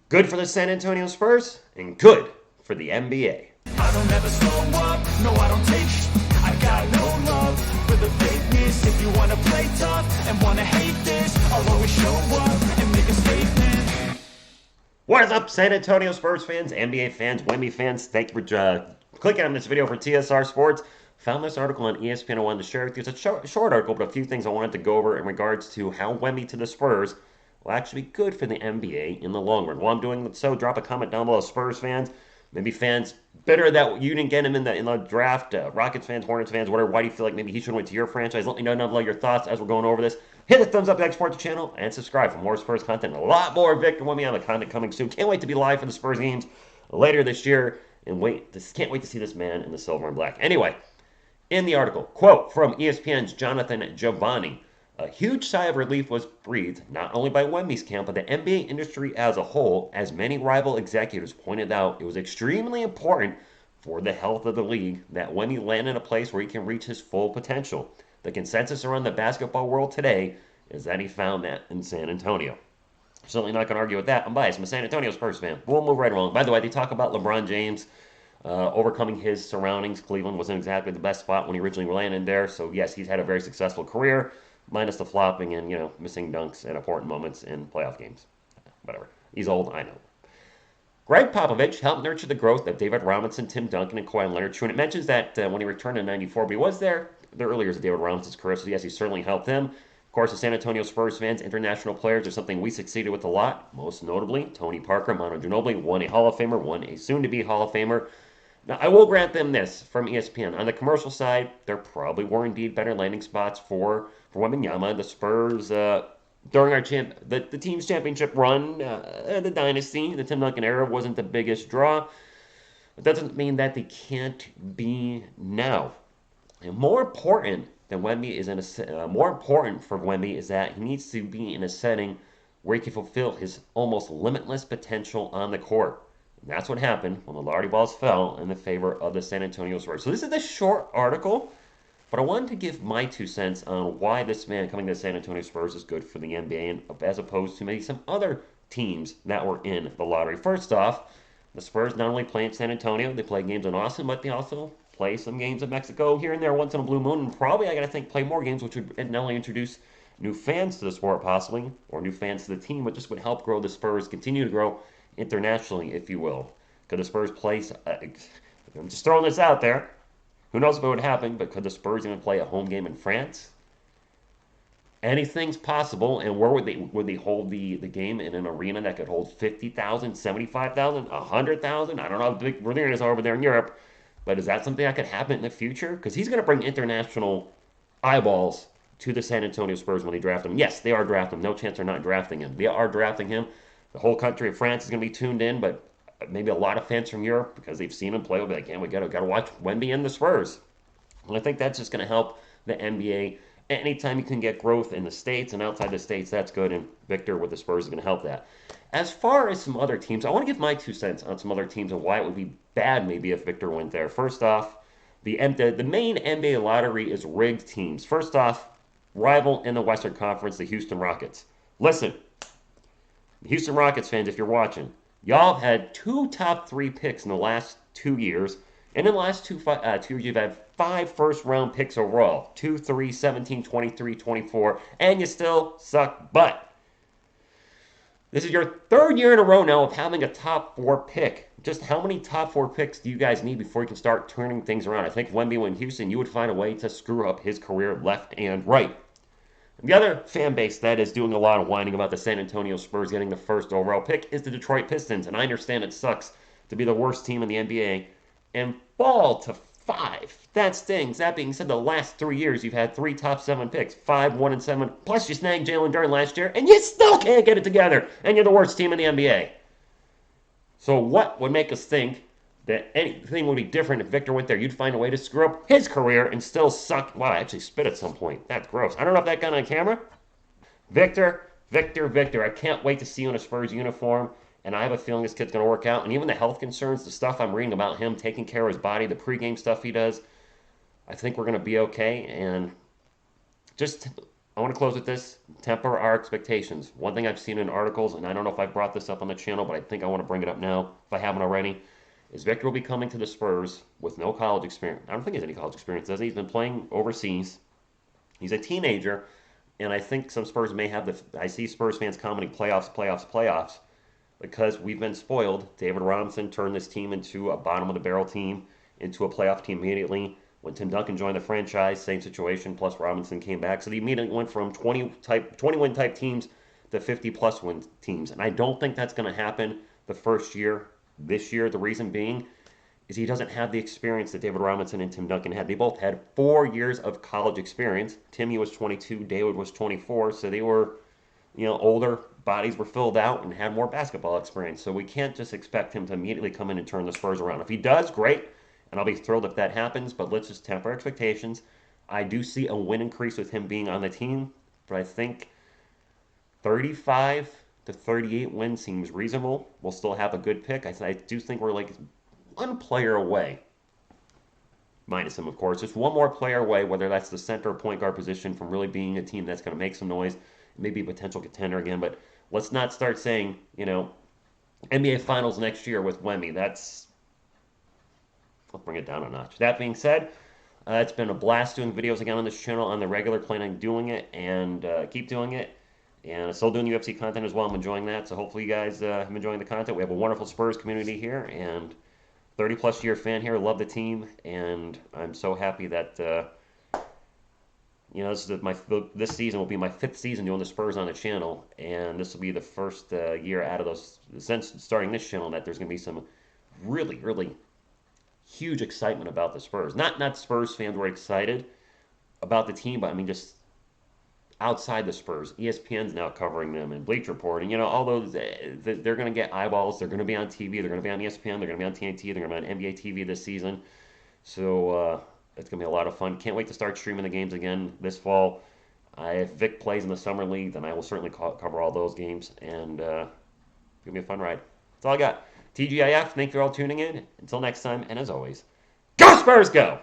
Good for the San Antonio Spurs and good for the NBA. I don't ever slow up, no I don't take I got no love for the fakeness. If you wanna play tough and wanna hate this, I'll always show up and make a statement. What is up, San Antonio Spurs fans, NBA fans, Wemby fans? Thank you for clicking on this video for TSR Sports. Found this article on ESPN I wanted to share with you. It's a short article, but a few things I wanted to go over in regards to how Wemby to the Spurs will actually be good for the NBA in the long run. While I'm doing so, drop a comment down below, Spurs fans, maybe fans bitter that you didn't get him in the draft, Rockets fans, Hornets fans, whatever. Why do you feel like maybe he should have went to your franchise? Let me know down below your thoughts as we're going over this. Hit the thumbs up to support the channel and subscribe for more Spurs content and a lot more Victor Wembanyama content coming soon. Can't wait to be live for the Spurs games later this year and can't wait to see this man in the silver and black. Anyway, in the article, quote from ESPN's Jonathan Giovanni, a huge sigh of relief was breathed not only by Wemby's camp, but the NBA industry as a whole, as many rival executives pointed out it was extremely important for the health of the league that Wemby land in a place where he can reach his full potential. The consensus around the basketball world today is that he found that in San Antonio. Certainly not going to argue with that. I'm biased. I'm a San Antonio Spurs fan. We'll move right along. By the way, they talk about LeBron James overcoming his surroundings. Cleveland wasn't exactly the best spot when he originally landed there. So, yes, he's had a very successful career, minus the flopping and, missing dunks at important moments in playoff games. Whatever. He's old, I know. Greg Popovich helped nurture the growth of David Robinson, Tim Duncan, and Kawhi Leonard. True, and it mentions that when he returned in '94, but he was there the earlier years of David Robinson's career, so yes, he certainly helped him. Of course, the San Antonio Spurs fans, international players are something we succeeded with a lot, most notably Tony Parker, Manu Ginobili, one a Hall of Famer, one a soon-to-be Hall of Famer. Now, I will grant them this from ESPN. On the commercial side, there probably were indeed better landing spots for Wembanyama. The Spurs, during the team's championship run, the dynasty, the Tim Duncan era wasn't the biggest draw. It doesn't mean that they can't be now. And more important than Wemby is more important for Wemby is that he needs to be in a setting where he can fulfill his almost limitless potential on the court. And that's what happened when the Lardy balls fell in the favor of the San Antonio Spurs. So this is a short article, but I wanted to give my 2 cents on why this man coming to the San Antonio Spurs is good for the NBA as opposed to maybe some other teams that were in the lottery. First off, the Spurs not only play in San Antonio, they play games in Austin, but they also play some games in Mexico here and there once in a blue moon, and probably, I gotta think, play more games, which would not only introduce new fans to the sport possibly, or new fans to the team, but just would help grow the Spurs, continue to grow internationally, if you will. Could the Spurs play, I'm just throwing this out there, who knows if it would happen, but could the Spurs even play a home game in France? Anything's possible, and where would they hold the game in an arena that could hold 50,000, 75,000, 100,000? I don't know how big arenas are over there in Europe, but is that something that could happen in the future? Because he's going to bring international eyeballs to the San Antonio Spurs when they draft him. Yes, they are drafting him. No chance they're not drafting him. They are drafting him. The whole country of France is going to be tuned in, but maybe a lot of fans from Europe, because they've seen him play, will be like, yeah, we got to watch Wemby and the Spurs. And I think that's just going to help the NBA. Anytime you can get growth in the States and outside the States, that's good, and Victor with the Spurs is going to help that. As far as some other teams, I want to give my 2 cents on some other teams and why it would be bad maybe if Victor went there. First off, the main NBA lottery is rigged teams. First off, rival in the Western Conference, the Houston Rockets. Listen, Houston Rockets fans, if you're watching, y'all have had 2 top 3 picks in the last 2 years. And in the last 2 years, you've had 5 first-round picks overall. 2, 3, 17, 23, 24. And you still suck butt. This is your 3rd year in a row now of having a top 4 pick. Just how many top 4 picks do you guys need before you can start turning things around? I think if Wemby went in Houston, you would find a way to screw up his career left and right. And the other fan base that is doing a lot of whining about the San Antonio Spurs getting the 1st overall pick is the Detroit Pistons. And I understand it sucks to be the worst team in the NBA and fall to 5. That stings. That being said, the last 3 years, you've had 3 top 7 picks. 5, 1, and 7. Plus, you snagged Jalen Duren last year, and you still can't get it together. And you're the worst team in the NBA. So what would make us think that anything would be different if Victor went there? You'd find a way to screw up his career and still suck. Wow, I actually spit at some point. That's gross. I don't know if that got on camera. Victor, I can't wait to see you in a Spurs uniform. And I have a feeling this kid's going to work out. And even the health concerns, the stuff I'm reading about him taking care of his body, the pregame stuff he does, I think we're going to be okay. And just I want to close with this. Temper our expectations. One thing I've seen in articles, and I don't know if I brought this up on the channel, but I think I want to bring it up now if I haven't already, is Victor will be coming to the Spurs with no college experience. I don't think he has any college experience, does he? He's been playing overseas. He's a teenager, and I think some Spurs may have the. I see Spurs fans commenting playoffs, playoffs, playoffs, because we've been spoiled. David Robinson turned this team into a bottom of the barrel team, into a playoff team immediately. When Tim Duncan joined the franchise, same situation. Plus Robinson came back, so they immediately went from 20 win type teams to 50 plus win teams. And I don't think that's going to happen the first year. This year, the reason being is he doesn't have the experience that David Robinson and Tim Duncan had. They both had 4 years of college experience. Timmy was 22, David was 24, so they were, older. Bodies were filled out and had more basketball experience. So we can't just expect him to immediately come in and turn the Spurs around. If he does, great, and I'll be thrilled if that happens. But let's just temper expectations. I do see a win increase with him being on the team, but I think 35 to 38 wins seems reasonable. We'll still have a good pick. I do think we're like one player away, minus him, of course, just one more player away, whether that's the center or point guard position, from really being a team that's going to make some noise, maybe a potential contender again. But let's not start saying, NBA Finals next year with Wemby. Let's bring it down a notch. That being said, it's been a blast doing videos again on this channel on the regular, planning on doing it, and keep doing it. And I'm still doing UFC content as well. I'm enjoying that. So hopefully you guys have been enjoying the content. We have a wonderful Spurs community here, and 30-plus year fan here. Love the team, and I'm so happy that this season will be my 5th season doing the Spurs on the channel, and this will be the first year out of those since starting this channel that there's going to be some really, really huge excitement about the Spurs. Not Spurs fans were excited about the team, but I mean just outside the Spurs. ESPN's now covering them, and Bleacher Report, and all those. They're going to get eyeballs. They're going to be on TV. They're going to be on ESPN. They're going to be on TNT. They're going to be on NBA TV this season. So it's going to be a lot of fun. Can't wait to start streaming the games again this fall. If Vic plays in the summer league, then I will certainly cover all those games, and it's going to be a fun ride. That's all I got. TGIF, thank you all for tuning in. Until next time, and as always, go Spurs, go!